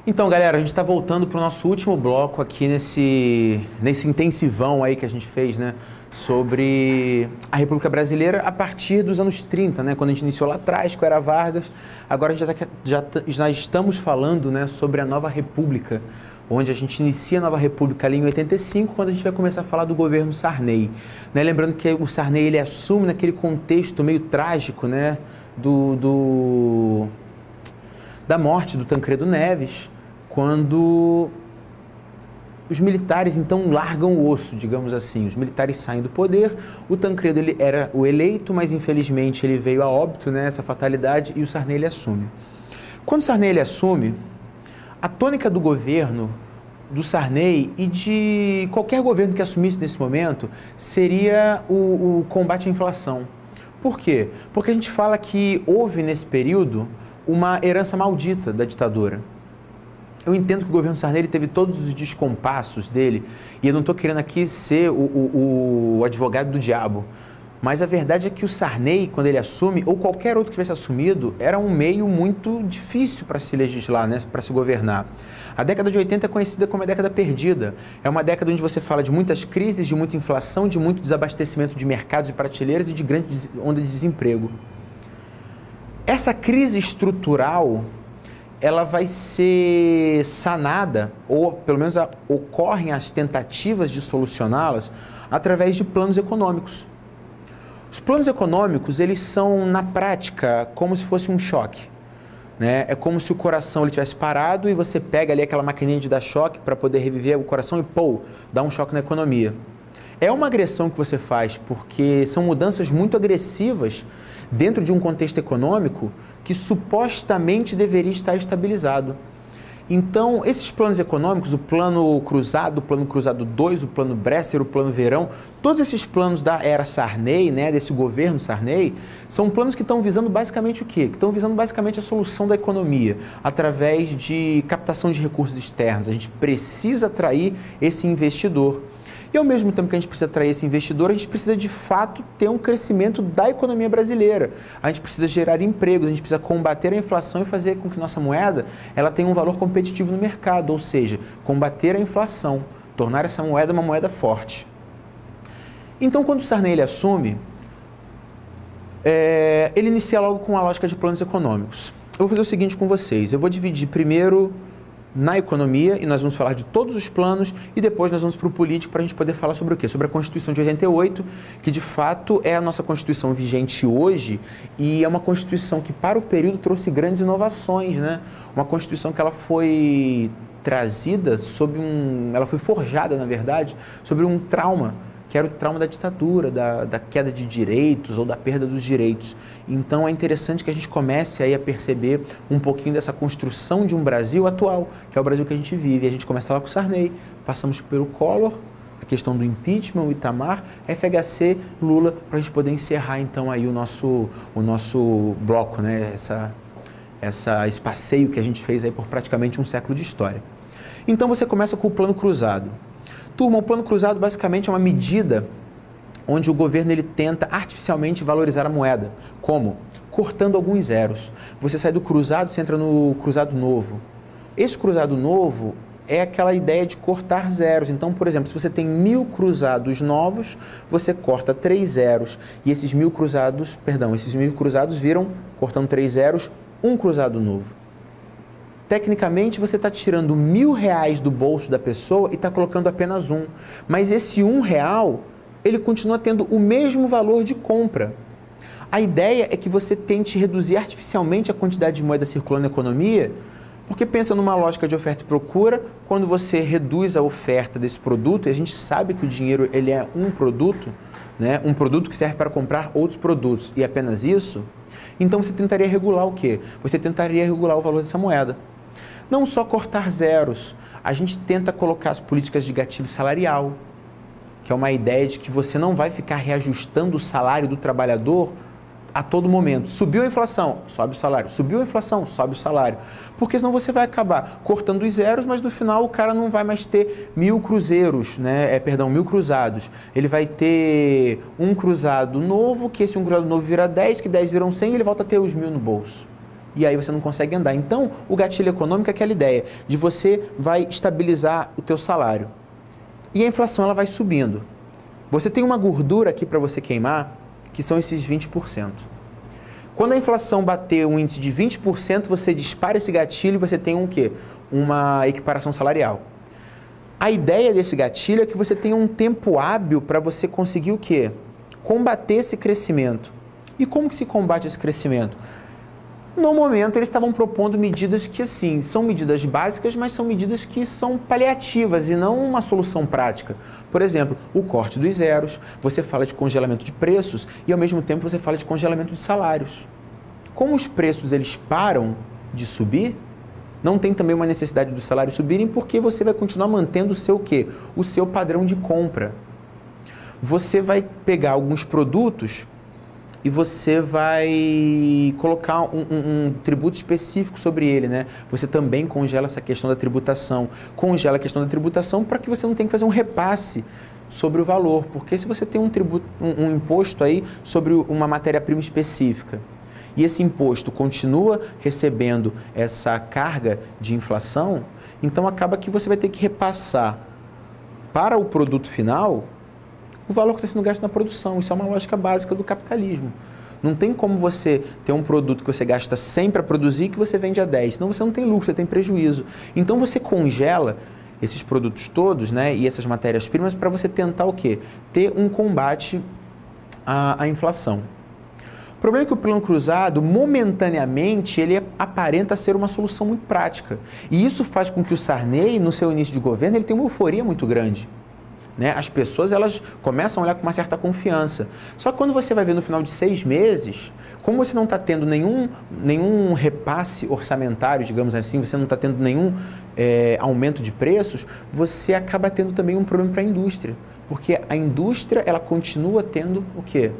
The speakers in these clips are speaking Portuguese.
Então, galera, a gente está voltando para o nosso último bloco aqui nesse intensivão aí que a gente fez, né? Sobre a República Brasileira a partir dos anos 30, né? Quando a gente iniciou lá atrás, com a Era Vargas. Agora já estamos falando, né, sobre a Nova República, onde a gente inicia a Nova República ali em 85, quando a gente vai começar a falar do governo Sarney. Né? Lembrando que o Sarney ele assume naquele contexto meio trágico, né, da morte do Tancredo Neves, quando os militares então largam o osso, digamos assim. Os militares saem do poder, o Tancredo ele era o eleito, mas infelizmente ele veio a óbito, né, essa fatalidade, e o Sarney ele assume. Quando o Sarney ele assume, a tônica do governo do Sarney e de qualquer governo que assumisse nesse momento seria o combate à inflação. Por quê? Porque a gente fala que houve nesse período uma herança maldita da ditadura. Eu entendo que o governo Sarney ele teve todos os descompassos dele, e eu não estou querendo aqui ser o advogado do diabo, mas a verdade é que o Sarney, quando ele assume, ou qualquer outro que tivesse assumido, era um meio muito difícil para se legislar, né, para se governar. A década de 80 é conhecida como a década perdida. É uma década onde você fala de muitas crises, de muita inflação, de muito desabastecimento de mercados e prateleiras e de grande onda de desemprego. Essa crise estrutural, ela vai ser sanada, ou pelo menos ocorrem as tentativas de solucioná-las através de planos econômicos. Os planos econômicos, eles são, na prática, como se fosse um choque. Né? É como se o coração ele tivesse parado e você pega ali aquela maquininha de dar choque para poder reviver o coração e, pô, dá um choque na economia. É uma agressão que você faz, porque são mudanças muito agressivas dentro de um contexto econômico que supostamente deveria estar estabilizado. Então, esses planos econômicos, o Plano Cruzado 2, o Plano Bresser, o Plano Verão, todos esses planos da era Sarney, né, desse governo Sarney, são planos que estão visando basicamente o quê? Que estão visando basicamente a solução da economia, através de captação de recursos externos. A gente precisa atrair esse investidor. E ao mesmo tempo que a gente precisa atrair esse investidor, a gente precisa de fato ter um crescimento da economia brasileira. A gente precisa gerar empregos, a gente precisa combater a inflação e fazer com que nossa moeda ela tenha um valor competitivo no mercado, ou seja, combater a inflação, tornar essa moeda uma moeda forte. Então, quando o Sarney ele assume, ele inicia logo com a lógica de planos econômicos. Eu vou fazer o seguinte com vocês, eu vou dividir primeiro na economia, e nós vamos falar de todos os planos, e depois nós vamos para o político para a gente poder falar sobre o quê? Sobre a Constituição de 88, que de fato é a nossa Constituição vigente hoje, e é uma Constituição que para o período trouxe grandes inovações, né? Uma Constituição que ela foi trazida ela foi forjada, na verdade, sobre um trauma, que era o trauma da ditadura, da queda de direitos ou da perda dos direitos. Então é interessante que a gente comece aí a perceber um pouquinho dessa construção de um Brasil atual, que é o Brasil que a gente vive. A gente começa lá com o Sarney, passamos pelo Collor, a questão do impeachment, o Itamar, FHC, Lula, para a gente poder encerrar então aí o nosso bloco, né? Esse passeio que a gente fez aí por praticamente um século de história. Então você começa com o Plano Cruzado. Turma, o Plano Cruzado basicamente é uma medida onde o governo ele tenta artificialmente valorizar a moeda. Como? Cortando alguns zeros. Você sai do cruzado, você entra no cruzado novo. Esse cruzado novo é aquela ideia de cortar zeros. Então, por exemplo, se você tem 1000 cruzados novos, você corta 3 zeros. E esses 1000 cruzados viram, cortando 3 zeros, um cruzado novo. Tecnicamente, você está tirando R$1.000 do bolso da pessoa e está colocando apenas um. Mas esse R$1, ele continua tendo o mesmo valor de compra. A ideia é que você tente reduzir artificialmente a quantidade de moeda circulando na economia, porque pensa numa lógica de oferta e procura, quando você reduz a oferta desse produto, e a gente sabe que o dinheiro ele é um produto, né? Um produto que serve para comprar outros produtos, e apenas isso, então você tentaria regular o quê? Você tentaria regular o valor dessa moeda. Não só cortar zeros, a gente tenta colocar as políticas de gatilho salarial, que é uma ideia de que você não vai ficar reajustando o salário do trabalhador a todo momento. Subiu a inflação, sobe o salário. Subiu a inflação, sobe o salário. Porque senão você vai acabar cortando os zeros, mas no final o cara não vai mais ter 1000 cruzeiros, né? 1000 cruzados. Ele vai ter um cruzado novo, que esse um cruzado novo vira 10, que 10 viram 100 e ele volta a ter os 1000 no bolso. e aí você não consegue andar. Então, o gatilho econômico é aquela ideia de você vai estabilizar o teu salário. E a inflação ela vai subindo. Você tem uma gordura aqui para você queimar, que são esses 20%. Quando a inflação bater um índice de 20%, você dispara esse gatilho e você tem um quê? Uma equiparação salarial. A ideia desse gatilho é que você tenha um tempo hábil para você conseguir o quê? Combater esse crescimento. E como que se combate esse crescimento? No momento, eles estavam propondo medidas que, assim, são medidas básicas, mas são medidas que são paliativas e não uma solução prática. Por exemplo, o corte dos zeros, você fala de congelamento de preços e, ao mesmo tempo, você fala de congelamento de salários. Como os preços eles param de subir, não tem também uma necessidade dos salários subirem, porque você vai continuar mantendo o seu quê? O seu padrão de compra. Você vai pegar alguns produtos e você vai colocar um tributo específico sobre ele, né? Você também congela essa questão da tributação. Congela a questão da tributação para que você não tenha que fazer um repasse sobre o valor. Porque se você tem um imposto aí sobre uma matéria-prima específica, e esse imposto continua recebendo essa carga de inflação, então acaba que você vai ter que repassar para o produto final o valor que está sendo gasto na produção. Isso é uma lógica básica do capitalismo. Não tem como você ter um produto que você gasta 100 para produzir e que você vende a 10, senão você não tem lucro, você tem prejuízo. Então você congela esses produtos todos, né, e essas matérias-primas para você tentar o quê? Ter um combate à inflação. O problema é que o plano cruzado, momentaneamente, ele aparenta ser uma solução muito prática. E isso faz com que o Sarney, no seu início de governo, ele tenha uma euforia muito grande. Né? As pessoas elas começam a olhar com uma certa confiança. Só que quando você vai ver no final de 6 meses, como você não está tendo nenhum repasse orçamentário, digamos assim, você não está tendo nenhum aumento de preços, você acaba tendo também um problema para a indústria. Porque a indústria ela continua tendo o quê?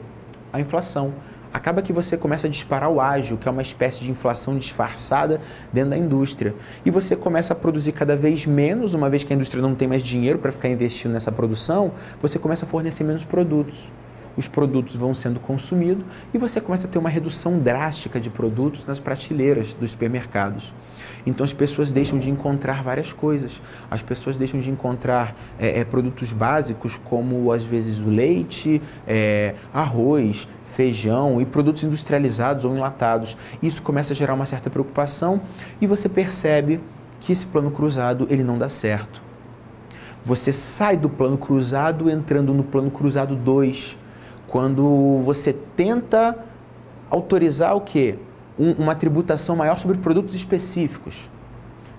A inflação. Acaba que você começa a disparar o ágio, que é uma espécie de inflação disfarçada dentro da indústria. E você começa a produzir cada vez menos, uma vez que a indústria não tem mais dinheiro para ficar investindo nessa produção, você começa a fornecer menos produtos. Os produtos vão sendo consumidos e você começa a ter uma redução drástica de produtos nas prateleiras dos supermercados. Então as pessoas deixam de encontrar várias coisas. As pessoas deixam de encontrar produtos básicos como às vezes o leite, arroz, feijão e produtos industrializados ou enlatados. Isso começa a gerar uma certa preocupação e você percebe que esse plano cruzado ele não dá certo. Você sai do plano cruzado entrando no plano cruzado 2, quando você tenta autorizar o quê? Uma tributação maior sobre produtos específicos.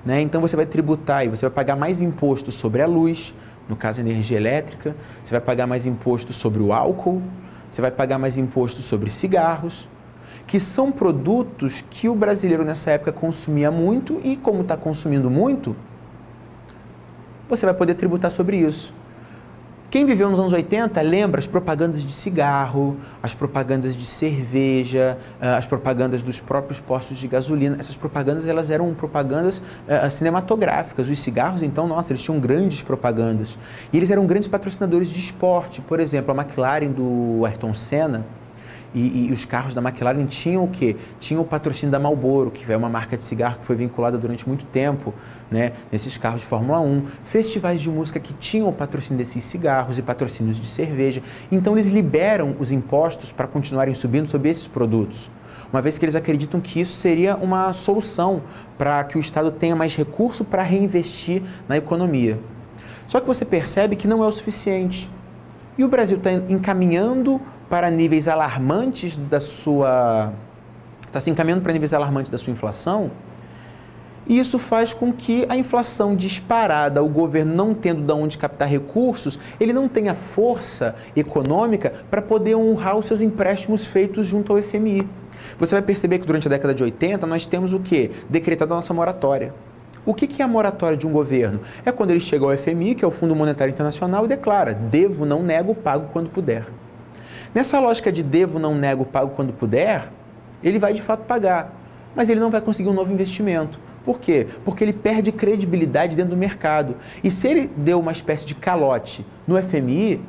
Né? Então você vai tributar e você vai pagar mais imposto sobre a luz, no caso a energia elétrica, você vai pagar mais imposto sobre o álcool, você vai pagar mais imposto sobre cigarros, que são produtos que o brasileiro nessa época consumia muito e como está consumindo muito, você vai poder tributar sobre isso. Quem viveu nos anos 80 lembra as propagandas de cigarro, as propagandas de cerveja, as propagandas dos próprios postos de gasolina. Essas propagandas elas eram propagandas cinematográficas. Os cigarros, então, nossa, eles tinham grandes propagandas. E eles eram grandes patrocinadores de esporte. Por exemplo, a McLaren do Ayrton Senna e os carros da McLaren tinham o quê? Tinham o patrocínio da Marlboro, que é uma marca de cigarro que foi vinculada durante muito tempo, né, nesses carros de Fórmula 1. Festivais de música que tinham o patrocínio desses cigarros e patrocínios de cerveja. Então eles liberam os impostos para continuarem subindo sobre esses produtos, uma vez que eles acreditam que isso seria uma solução para que o Estado tenha mais recurso para reinvestir na economia. Só que você percebe que não é o suficiente. E o Brasil está encaminhando para níveis alarmantes da sua... está se encaminhando para níveis alarmantes da sua inflação, e isso faz com que a inflação disparada, o governo não tendo de onde captar recursos, ele não tenha força econômica para poder honrar os seus empréstimos feitos junto ao FMI. Você vai perceber que durante a década de 80 nós temos o quê? Decretado a nossa moratória. O que é a moratória de um governo? É quando ele chega ao FMI, que é o Fundo Monetário Internacional, e declara: devo, não nego, pago quando puder. Nessa lógica de devo, não nego, pago quando puder, ele vai de fato pagar, mas ele não vai conseguir um novo investimento. Por quê? Porque ele perde credibilidade dentro do mercado. E se ele deu uma espécie de calote no FMI,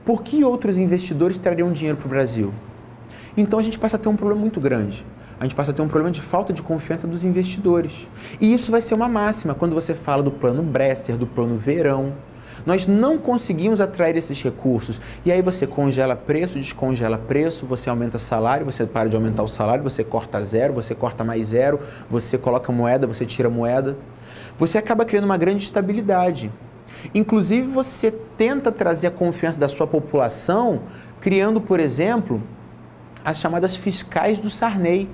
por que outros investidores trariam dinheiro para o Brasil? Então a gente passa a ter um problema muito grande. a gente passa a ter um problema de falta de confiança dos investidores. E isso vai ser uma máxima quando você fala do plano Bresser, do plano Verão. Nós não conseguimos atrair esses recursos. E aí você congela preço, descongela preço, você aumenta salário, você para de aumentar o salário, você corta zero, você corta mais zero, você coloca moeda, você tira moeda. Você acaba criando uma grande instabilidade. Inclusive, você tenta trazer a confiança da sua população, criando, por exemplo, as chamadas fiscais do Sarney,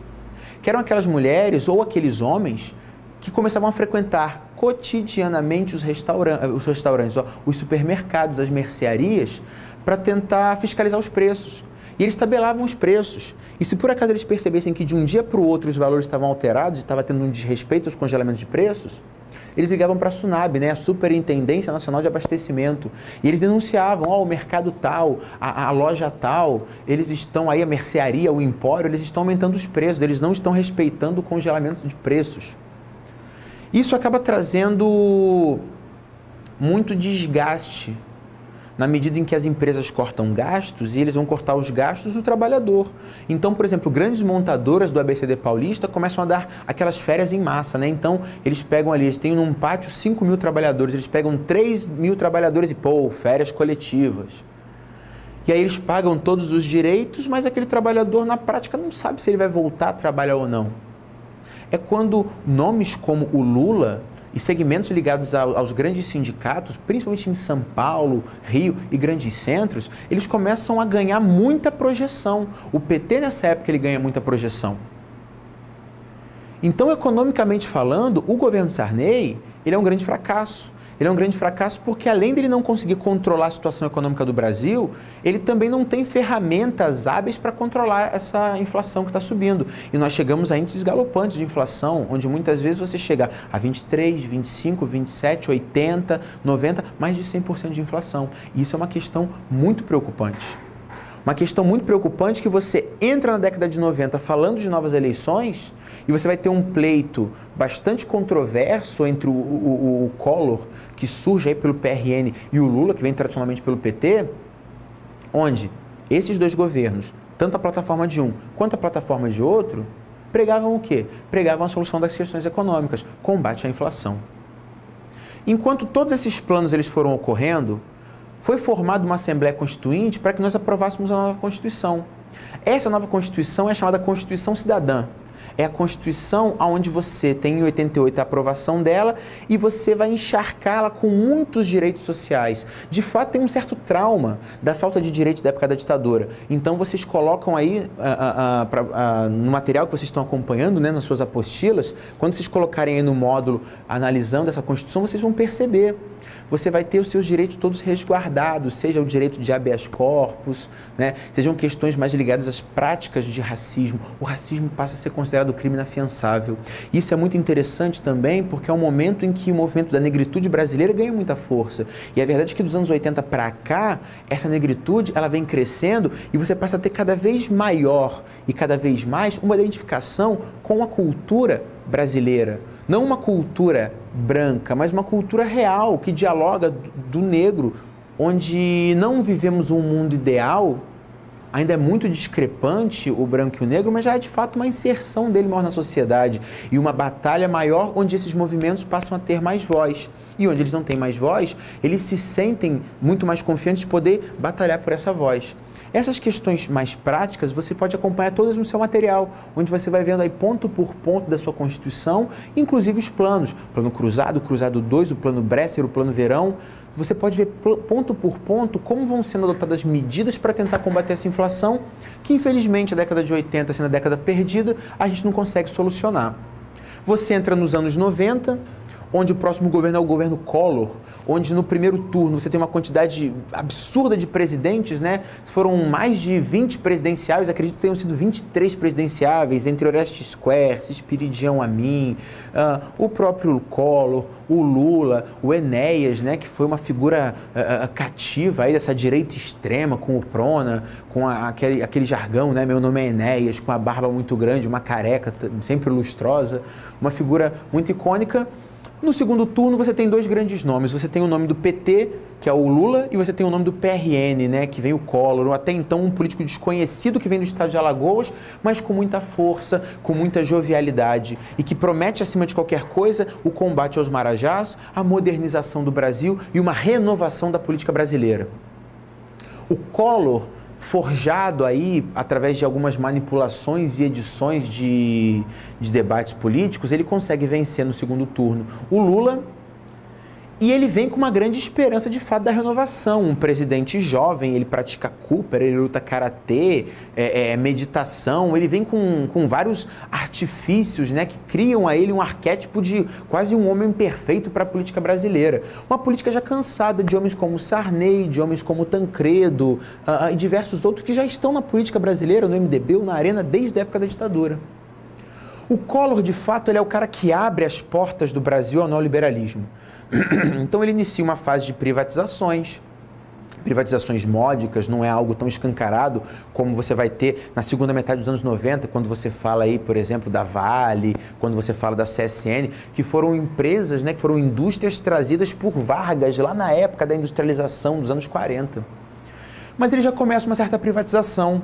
que eram aquelas mulheres ou aqueles homens que começavam a frequentar cotidianamente os restaurantes, os supermercados, as mercearias, para tentar fiscalizar os preços. E eles tabelavam os preços. E se por acaso eles percebessem que de um dia para o outro os valores estavam alterados e estava tendo um desrespeito aos congelamentos de preços, eles ligavam para a SUNAB, né, a Superintendência Nacional de Abastecimento, e eles denunciavam, o mercado tal, a loja tal, eles estão aí, a mercearia, o empório, eles estão aumentando os preços, eles não estão respeitando o congelamento de preços. Isso acaba trazendo muito desgaste, na medida em que as empresas cortam gastos e eles vão cortar os gastos do trabalhador. Então, por exemplo, grandes montadoras do ABCD Paulista começam a dar aquelas férias em massa, né? Então, eles pegam ali, eles têm num pátio 5.000 trabalhadores, eles pegam 3.000 trabalhadores e, férias coletivas. E aí eles pagam todos os direitos, mas aquele trabalhador, na prática, não sabe se ele vai voltar a trabalhar ou não. É quando nomes como o Lula e segmentos ligados aos grandes sindicatos, principalmente em São Paulo, Rio e grandes centros, eles começam a ganhar muita projeção. O PT, nessa época, ele ganha muita projeção. Então, economicamente falando, o governo Sarney, ele é um grande fracasso. Ele é um grande fracasso porque, além dele não conseguir controlar a situação econômica do Brasil, ele também não tem ferramentas hábeis para controlar essa inflação que está subindo. E nós chegamos a índices galopantes de inflação, onde muitas vezes você chega a 23, 25, 27, 80, 90, mais de 100% de inflação. E isso é uma questão muito preocupante. Uma questão muito preocupante que você entra na década de 90 falando de novas eleições e você vai ter um pleito bastante controverso entre o Collor, que surge aí pelo PRN, e o Lula, que vem tradicionalmente pelo PT, onde esses dois governos, tanto a plataforma de um quanto a plataforma de outro, pregavam o quê? Pregavam a solução das questões econômicas, combate à inflação. Enquanto todos esses planos eles foram ocorrendo, foi formada uma Assembleia Constituinte para que nós aprovássemos a nova Constituição. Essa nova Constituição é chamada Constituição Cidadã. É a Constituição onde você tem em 88 a aprovação dela e você vai encharcá-la com muitos direitos sociais. De fato, tem um certo trauma da falta de direitos da época da ditadura. Então, vocês colocam aí, no material que vocês estão acompanhando, né, nas suas apostilas, quando vocês colocarem aí no módulo analisando essa Constituição, vocês vão perceber. Você vai ter os seus direitos todos resguardados, seja o direito de habeas corpus, né, sejam questões mais ligadas às práticas de racismo. O racismo passa a ser considerado crime inafiançável. Isso é muito interessante também porque é um momento em que o movimento da negritude brasileira ganha muita força. E a verdade é que dos anos 80 para cá, essa negritude ela vem crescendo e você passa a ter cada vez maior e cada vez mais uma identificação com a cultura brasileira. Não uma cultura branca, mas uma cultura real, que dialoga do negro, onde não vivemos um mundo ideal, ainda é muito discrepante o branco e o negro, mas já é de fato uma inserção dele maior na sociedade e uma batalha maior onde esses movimentos passam a ter mais voz. E onde eles não têm mais voz, eles se sentem muito mais confiantes de poder batalhar por essa voz. Essas questões mais práticas você pode acompanhar todas no seu material, onde você vai vendo aí ponto por ponto da sua Constituição, inclusive os planos, plano cruzado, cruzado 2, o plano Bresser, o plano Verão. Você pode ver ponto por ponto como vão sendo adotadas medidas para tentar combater essa inflação, que infelizmente a década de 80, sendo a década perdida, a gente não consegue solucionar. Você entra nos anos 90, onde o próximo governo é o governo Collor, onde no primeiro turno você tem uma quantidade absurda de presidentes, né? Foram mais de 20 presidenciáveis, acredito que tenham sido 23 presidenciáveis, entre Orestes Quercia, Espiridião Amin, o próprio Collor, o Lula, o Enéas, né? Que foi uma figura cativa aí dessa direita extrema, com o Prona, com aquele jargão, né? Meu nome é Enéas, com a barba muito grande, uma careca sempre lustrosa, uma figura muito icônica. No segundo turno, você tem dois grandes nomes. Você tem o nome do PT, que é o Lula, e você tem o nome do PRN, né, que vem o Collor, até então um político desconhecido que vem do estado de Alagoas, mas com muita força, com muita jovialidade e que promete, acima de qualquer coisa, o combate aos marajás, a modernização do Brasil e uma renovação da política brasileira. O Collor, forjado aí através de algumas manipulações e edições de debates políticos, ele consegue vencer no segundo turno o Lula e ele vem com uma grande esperança de fato da renovação. Um presidente jovem, ele pratica Cooper, ele luta karatê, meditação, ele vem com vários artifícios, né, que criam a ele um arquétipo de quase um homem perfeito para a política brasileira. Uma política já cansada de homens como Sarney, de homens como Tancredo e diversos outros que já estão na política brasileira, no MDB ou na Arena, desde a época da ditadura. O Collor, de fato, ele é o cara que abre as portas do Brasil ao neoliberalismo. Então ele inicia uma fase de privatizações módicas, não é algo tão escancarado como você vai ter na segunda metade dos anos 90, quando você fala aí, por exemplo, da Vale, quando você fala da CSN, que foram empresas, né, que foram indústrias trazidas por Vargas lá na época da industrialização dos anos 40. Mas ele já começa uma certa privatização.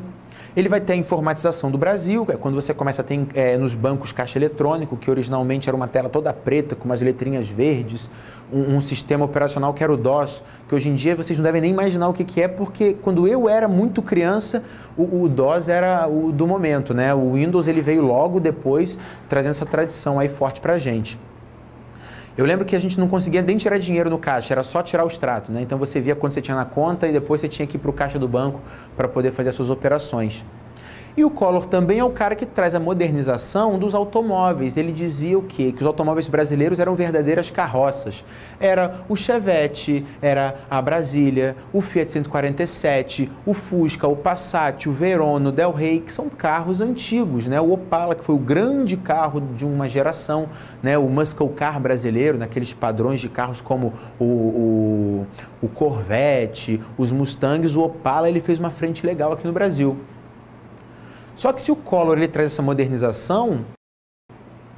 Ele vai ter a informatização do Brasil, quando você começa a ter nos bancos caixa eletrônico, que originalmente era uma tela toda preta, com umas letrinhas verdes, um sistema operacional que era o DOS, que hoje em dia vocês não devem nem imaginar o que é, porque quando eu era muito criança, o DOS era o do momento, né? O Windows ele veio logo depois, trazendo essa tradição aí forte pra gente. Eu lembro que a gente não conseguia nem tirar dinheiro no caixa, era só tirar o extrato, né? Então você via quanto você tinha na conta e depois você tinha que ir para o caixa do banco para poder fazer as suas operações. E o Collor também é o cara que traz a modernização dos automóveis. Ele dizia o quê? Que os automóveis brasileiros eram verdadeiras carroças. Era o Chevette, era a Brasília, o Fiat 147, o Fusca, o Passat, o Verona, o Del Rey, que são carros antigos, né? O Opala, que foi o grande carro de uma geração, né? O muscle car brasileiro, naqueles padrões de carros como o Corvette, os Mustangs, o Opala, ele fez uma frente legal aqui no Brasil. Só que se o Collor ele traz essa modernização,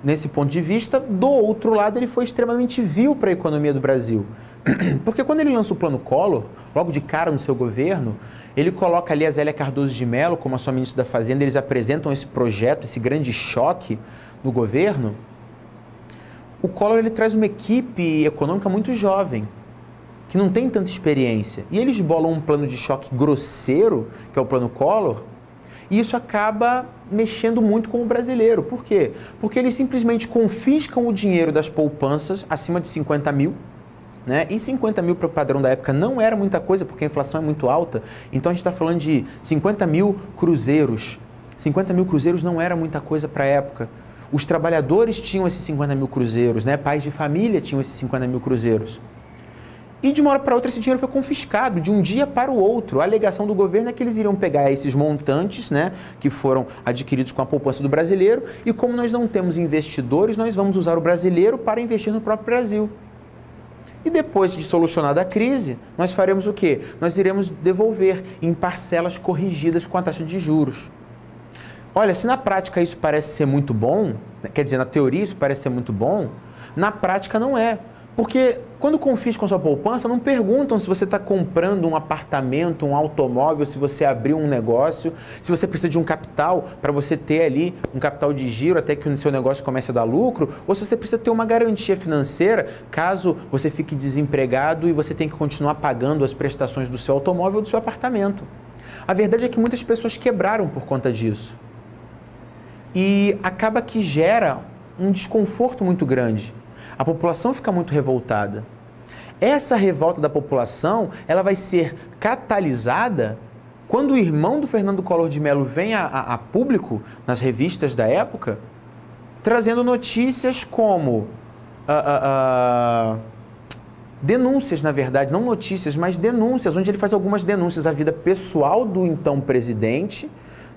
nesse ponto de vista, do outro lado ele foi extremamente vil para a economia do Brasil. Porque quando ele lança o Plano Collor, logo de cara no seu governo, ele coloca ali a Zélia Cardoso de Mello como a sua ministra da Fazenda, eles apresentam esse projeto, esse grande choque no governo. O Collor ele traz uma equipe econômica muito jovem, que não tem tanta experiência. E eles bolam um plano de choque grosseiro, que é o Plano Collor, e isso acaba mexendo muito com o brasileiro. Por quê? Porque eles simplesmente confiscam o dinheiro das poupanças acima de 50 mil, né? E 50 mil para o padrão da época não era muita coisa, porque a inflação é muito alta. Então a gente está falando de 50 mil cruzeiros. 50 mil cruzeiros não era muita coisa para a época. Os trabalhadores tinham esses 50 mil cruzeiros, né? Pais de família tinham esses 50 mil cruzeiros. E de uma hora para outra esse dinheiro foi confiscado, de um dia para o outro. A alegação do governo é que eles iriam pegar esses montantes, né, que foram adquiridos com a poupança do brasileiro, e como nós não temos investidores, nós vamos usar o brasileiro para investir no próprio Brasil. E depois de solucionada a crise, nós faremos o quê? Nós iremos devolver em parcelas corrigidas com a taxa de juros. Olha, se na prática isso parece ser muito bom, quer dizer, na teoria isso parece ser muito bom, na prática não é. Porque quando confiscam sua poupança, não perguntam se você está comprando um apartamento, um automóvel, se você abriu um negócio, se você precisa de um capital para você ter ali um capital de giro até que o seu negócio comece a dar lucro, ou se você precisa ter uma garantia financeira caso você fique desempregado e você tenha que continuar pagando as prestações do seu automóvel ou do seu apartamento. A verdade é que muitas pessoas quebraram por conta disso. E acaba que gera um desconforto muito grande. A população fica muito revoltada. Essa revolta da população, ela vai ser catalisada quando o irmão do Fernando Collor de Mello vem a público, nas revistas da época, trazendo notícias como denúncias, na verdade, não notícias, mas denúncias, onde ele faz algumas denúncias à vida pessoal do então presidente,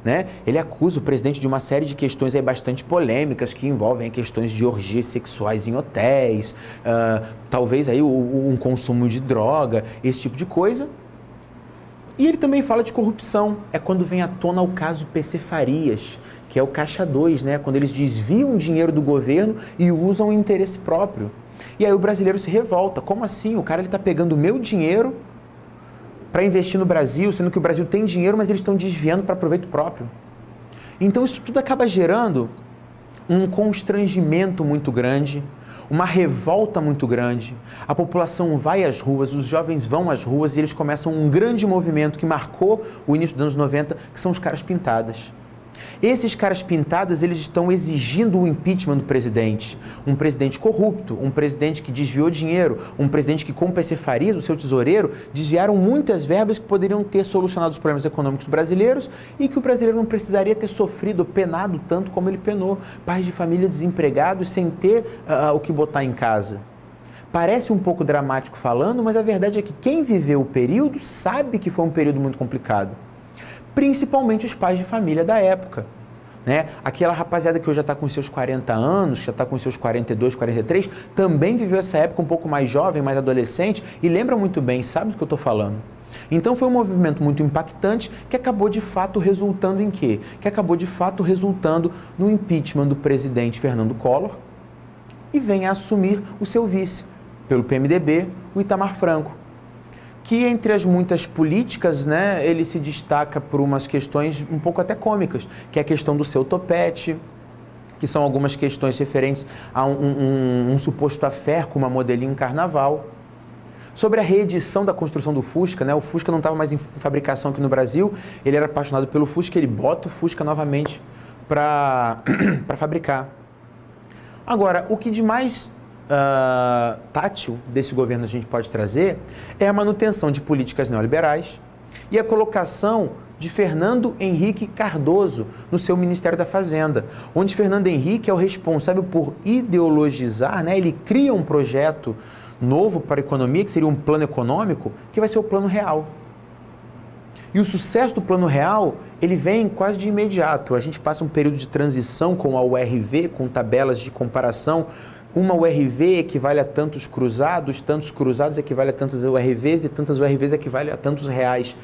né? Ele acusa o presidente de uma série de questões aí bastante polêmicas que envolvem questões de orgias sexuais em hotéis, talvez aí um consumo de droga, esse tipo de coisa. E ele também fala de corrupção. É quando vem à tona o caso PC Farias, que é o Caixa 2, né? Quando eles desviam dinheiro do governo e usam o interesse próprio. E aí o brasileiro se revolta. Como assim? O cara está pegando o meu dinheiro para investir no Brasil, sendo que o Brasil tem dinheiro, mas eles estão desviando para proveito próprio. Então isso tudo acaba gerando um constrangimento muito grande, uma revolta muito grande. A população vai às ruas, os jovens vão às ruas e eles começam um grande movimento que marcou o início dos anos 90, que são os caras pintadas. Esses caras pintadas, eles estão exigindo o impeachment do presidente. Um presidente corrupto, um presidente que desviou dinheiro, um presidente que, com o PC Farias, o seu tesoureiro, desviaram muitas verbas que poderiam ter solucionado os problemas econômicos brasileiros e que o brasileiro não precisaria ter sofrido, penado tanto como ele penou. Pais de família desempregados sem ter o que botar em casa. Parece um pouco dramático falando, mas a verdade é que quem viveu o período sabe que foi um período muito complicado. Principalmente os pais de família da época, né? Aquela rapaziada que hoje já está com seus 40 anos, já está com seus 42, 43, também viveu essa época um pouco mais jovem, mais adolescente e lembra muito bem, sabe do que eu estou falando. Então foi um movimento muito impactante que acabou de fato resultando em quê? Que acabou de fato resultando no impeachment do presidente Fernando Collor e vem a assumir o seu vice, pelo PMDB, o Itamar Franco, que entre as muitas políticas, né, ele se destaca por umas questões um pouco até cômicas, que é a questão do seu topete, que são algumas questões referentes a um suposto affair com uma modelinha em carnaval. Sobre a reedição da construção do Fusca, né, o Fusca não estava mais em fabricação aqui no Brasil, ele era apaixonado pelo Fusca, ele bota o Fusca novamente para fabricar. Agora, o que de mais tátil desse governo a gente pode trazer é a manutenção de políticas neoliberais e a colocação de Fernando Henrique Cardoso no seu Ministério da Fazenda, onde Fernando Henrique é o responsável por ideologizar, né? Ele cria um projeto novo para a economia, que seria um plano econômico, que vai ser o Plano Real. E o sucesso do Plano Real, ele vem quase de imediato. A gente passa um período de transição com a URV, com tabelas de comparação. Uma URV equivale a tantos cruzados equivale a tantas URVs e tantas URVs equivale a tantos reais.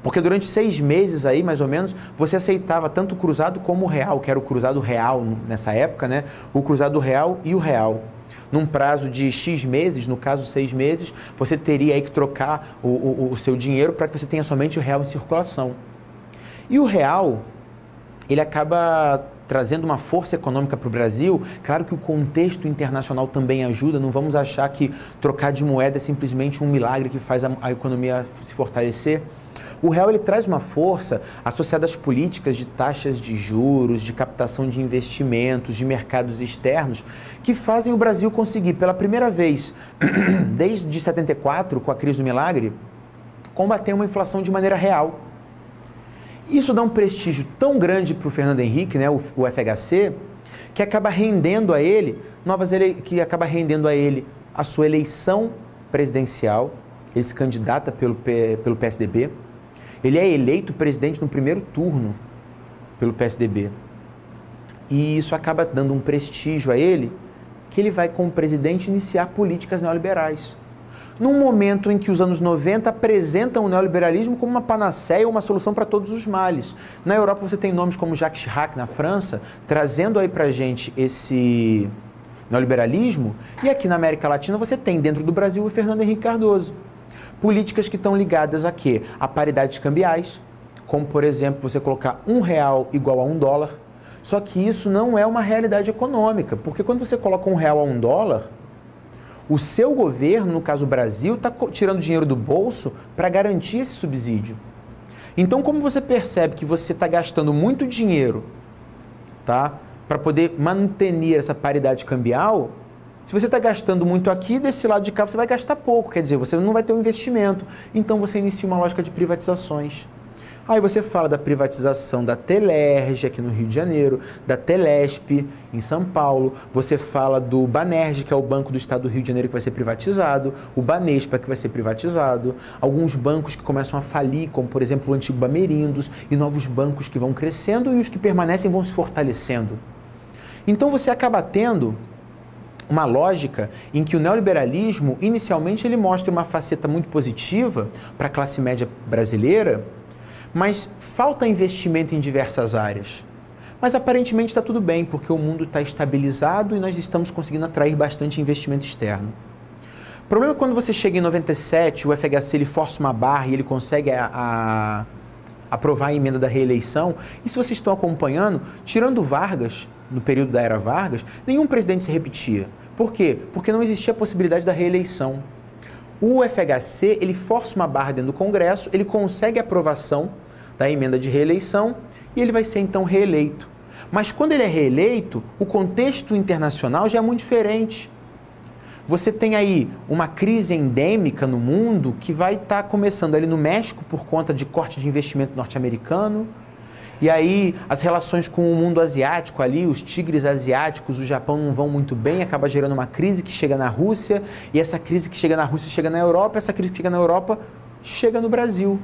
Porque durante 6 meses aí, mais ou menos, você aceitava tanto o cruzado como o real, que era o cruzado real nessa época, né? O cruzado real e o real. Num prazo de X meses, no caso 6 meses, você teria aí que trocar o seu dinheiro para que você tenha somente o real em circulação. E o real, ele acaba trazendo uma força econômica para o Brasil. Claro que o contexto internacional também ajuda, não vamos achar que trocar de moeda é simplesmente um milagre que faz a economia se fortalecer. O real ele traz uma força associada às políticas de taxas de juros, de captação de investimentos, de mercados externos, que fazem o Brasil conseguir, pela primeira vez, desde 74, com a crise do milagre, combater uma inflação de maneira real. Isso dá um prestígio tão grande para o Fernando Henrique, né, o FHC, que acaba rendendo a ele a sua eleição presidencial. Ele se candidata pelo PSDB. Ele é eleito presidente no primeiro turno pelo PSDB. E isso acaba dando um prestígio a ele, que ele vai, como presidente, iniciar políticas neoliberais. Num momento em que os anos 90 apresentam o neoliberalismo como uma panaceia, uma solução para todos os males. Na Europa você tem nomes como Jacques Chirac, na França, trazendo aí para a gente esse neoliberalismo, e aqui na América Latina você tem dentro do Brasil o Fernando Henrique Cardoso. Políticas que estão ligadas a quê? A paridades cambiais, como por exemplo você colocar R$1 igual a $1, só que isso não é uma realidade econômica, porque quando você coloca R$1 a $1, o seu governo, no caso o Brasil, está tirando dinheiro do bolso para garantir esse subsídio. Então, como você percebe que você está gastando muito dinheiro, tá, para poder manter essa paridade cambial, se você está gastando muito aqui, desse lado de cá você vai gastar pouco, quer dizer, você não vai ter um investimento. Então, você inicia uma lógica de privatizações. Aí você fala da privatização da Telerge, aqui no Rio de Janeiro, da Telesp, em São Paulo. Você fala do Banerj, que é o Banco do Estado do Rio de Janeiro, que vai ser privatizado. O Banespa, que vai ser privatizado. Alguns bancos que começam a falir, como, por exemplo, o antigo Bamerindos, e novos bancos que vão crescendo e os que permanecem vão se fortalecendo. Então, você acaba tendo uma lógica em que o neoliberalismo, inicialmente, ele mostra uma faceta muito positiva para a classe média brasileira, mas falta investimento em diversas áreas. Mas aparentemente está tudo bem, porque o mundo está estabilizado e nós estamos conseguindo atrair bastante investimento externo. O problema é quando você chega em 97, o FHC ele força uma barra e ele consegue aprovar a emenda da reeleição. E se vocês estão acompanhando, tirando Vargas, no período da era Vargas, nenhum presidente se repetia. Por quê? Porque não existia a possibilidade da reeleição. O FHC ele força uma barra dentro do Congresso, ele consegue a aprovação da emenda de reeleição e ele vai ser então reeleito. Mas quando ele é reeleito, o contexto internacional já é muito diferente. Você tem aí uma crise endêmica no mundo que vai estar começando ali no México por conta de corte de investimento norte-americano. E aí as relações com o mundo asiático ali, os tigres asiáticos, o Japão não vão muito bem, acaba gerando uma crise que chega na Rússia, e essa crise que chega na Rússia chega na Europa, essa crise que chega na Europa chega no Brasil.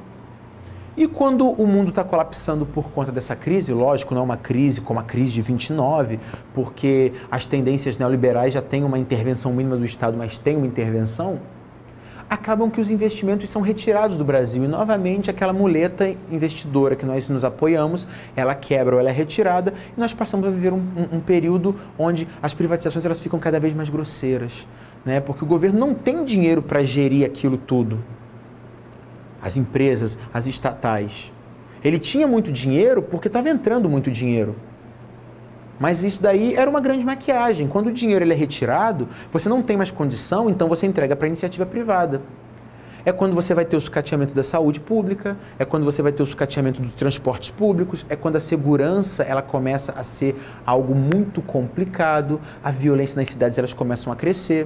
E quando o mundo está colapsando por conta dessa crise, lógico, não é uma crise como a crise de 29, porque as tendências neoliberais já têm uma intervenção mínima do Estado, mas tem uma intervenção, acabam que os investimentos são retirados do Brasil e novamente aquela muleta investidora que nós nos apoiamos, ela quebra ou ela é retirada e nós passamos a viver um período onde as privatizações elas ficam cada vez mais grosseiras, né? Porque o governo não tem dinheiro para gerir aquilo tudo. As empresas, as estatais. Ele tinha muito dinheiro porque estava entrando muito dinheiro. Mas isso daí era uma grande maquiagem. Quando o dinheiro ele é retirado, você não tem mais condição, então você entrega para a iniciativa privada. É quando você vai ter o sucateamento da saúde pública, é quando você vai ter o sucateamento dos transportes públicos, é quando a segurança ela começa a ser algo muito complicado, a violência nas cidades elas começam a crescer.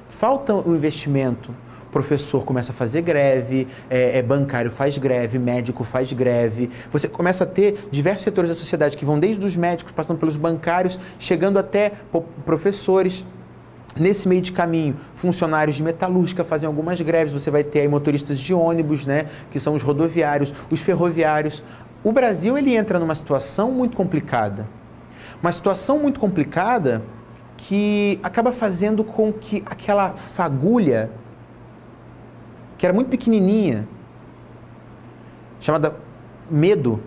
Falta o investimento. Professor começa a fazer greve, bancário faz greve, médico faz greve. Você começa a ter diversos setores da sociedade que vão desde os médicos, passando pelos bancários, chegando até professores. Nesse meio de caminho, funcionários de metalúrgica fazem algumas greves. Você vai ter aí motoristas de ônibus, né, que são os rodoviários, os ferroviários. O Brasil ele entra numa situação muito complicada. Uma situação muito complicada que acaba fazendo com que aquela fagulha que era muito pequenininha, chamada medo,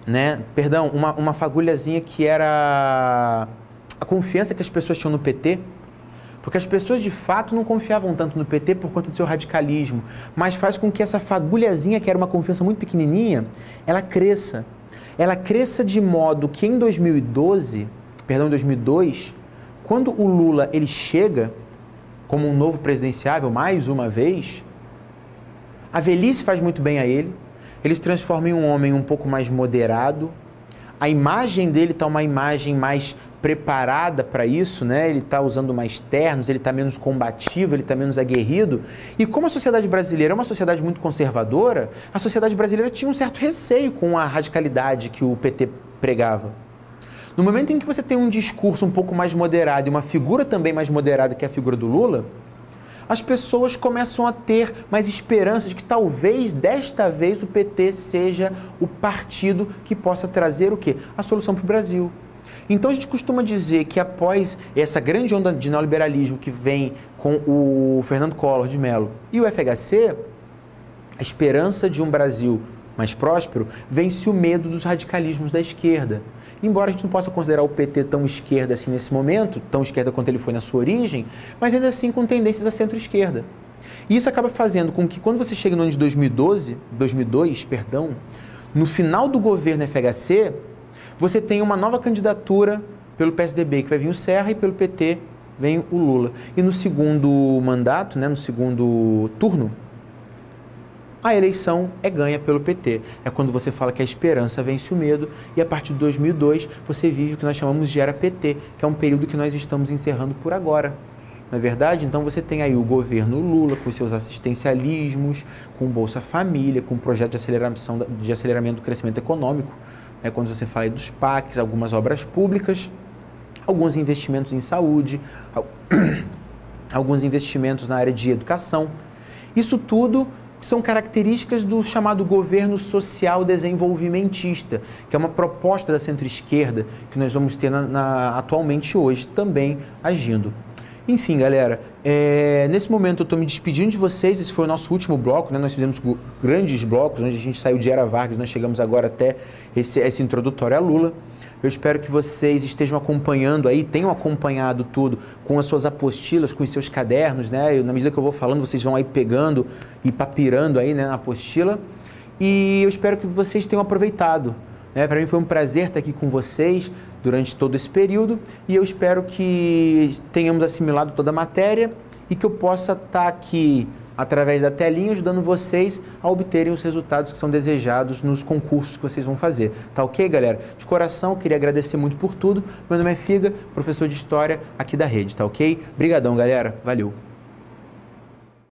né? Perdão, uma fagulhazinha que era a confiança que as pessoas tinham no PT, porque as pessoas de fato não confiavam tanto no PT por conta do seu radicalismo, mas faz com que essa fagulhazinha, que era uma confiança muito pequenininha, ela cresça. Ela cresça de modo que em 2002, quando o Lula ele chega como um novo presidenciável, mais uma vez, a velhice faz muito bem a ele, ele se transforma em um homem um pouco mais moderado, a imagem dele está uma imagem mais preparada para isso, né? Ele está usando mais ternos, ele está menos combativo, ele está menos aguerrido, e como a sociedade brasileira é uma sociedade muito conservadora, a sociedade brasileira tinha um certo receio com a radicalidade que o PT pregava. No momento em que você tem um discurso um pouco mais moderado e uma figura também mais moderada, que é a figura do Lula, as pessoas começam a ter mais esperança de que talvez desta vez o PT seja o partido que possa trazer o quê? A solução para o Brasil. Então a gente costuma dizer que após essa grande onda de neoliberalismo que vem com o Fernando Collor de Mello e o FHC, a esperança de um Brasil mais próspero vence o medo dos radicalismos da esquerda. Embora a gente não possa considerar o PT tão esquerda assim nesse momento, tão esquerda quanto ele foi na sua origem, mas ainda assim com tendências à centro-esquerda. E isso acaba fazendo com que quando você chega no ano de 2002, no final do governo FHC, você tenha uma nova candidatura pelo PSDB, que vai vir o Serra, e pelo PT vem o Lula. E no segundo mandato, né, no segundo turno, a eleição é ganha pelo PT. É quando você fala que a esperança vence o medo e a partir de 2002 você vive o que nós chamamos de era PT, que é um período que nós estamos encerrando por agora. Não é verdade? Então você tem aí o governo Lula com seus assistencialismos, com o Bolsa Família, com o projeto de aceleramento do crescimento econômico, né? Quando você fala aí dos PACs, algumas obras públicas, alguns investimentos em saúde, alguns investimentos na área de educação. Isso tudo são características do chamado governo social desenvolvimentista, que é uma proposta da centro-esquerda que nós vamos ter atualmente hoje também agindo. Enfim, galera, nesse momento eu estou me despedindo de vocês. Esse foi o nosso último bloco, né? Nós fizemos grandes blocos, onde a gente saiu de Era Vargas, nós chegamos agora até esse introdutório a Lula. Eu espero que vocês estejam acompanhando aí, tenham acompanhado tudo com as suas apostilas, com os seus cadernos, né? Na medida que eu vou falando, vocês vão aí pegando e papirando aí, né, na apostila. E eu espero que vocês tenham aproveitado. Para mim foi um prazer estar aqui com vocês durante todo esse período e eu espero que tenhamos assimilado toda a matéria e que eu possa estar aqui através da telinha ajudando vocês a obterem os resultados que são desejados nos concursos que vocês vão fazer. Tá ok, galera? De coração, queria agradecer muito por tudo. Meu nome é Figa, professor de História aqui da rede, tá ok? Obrigadão, galera. Valeu!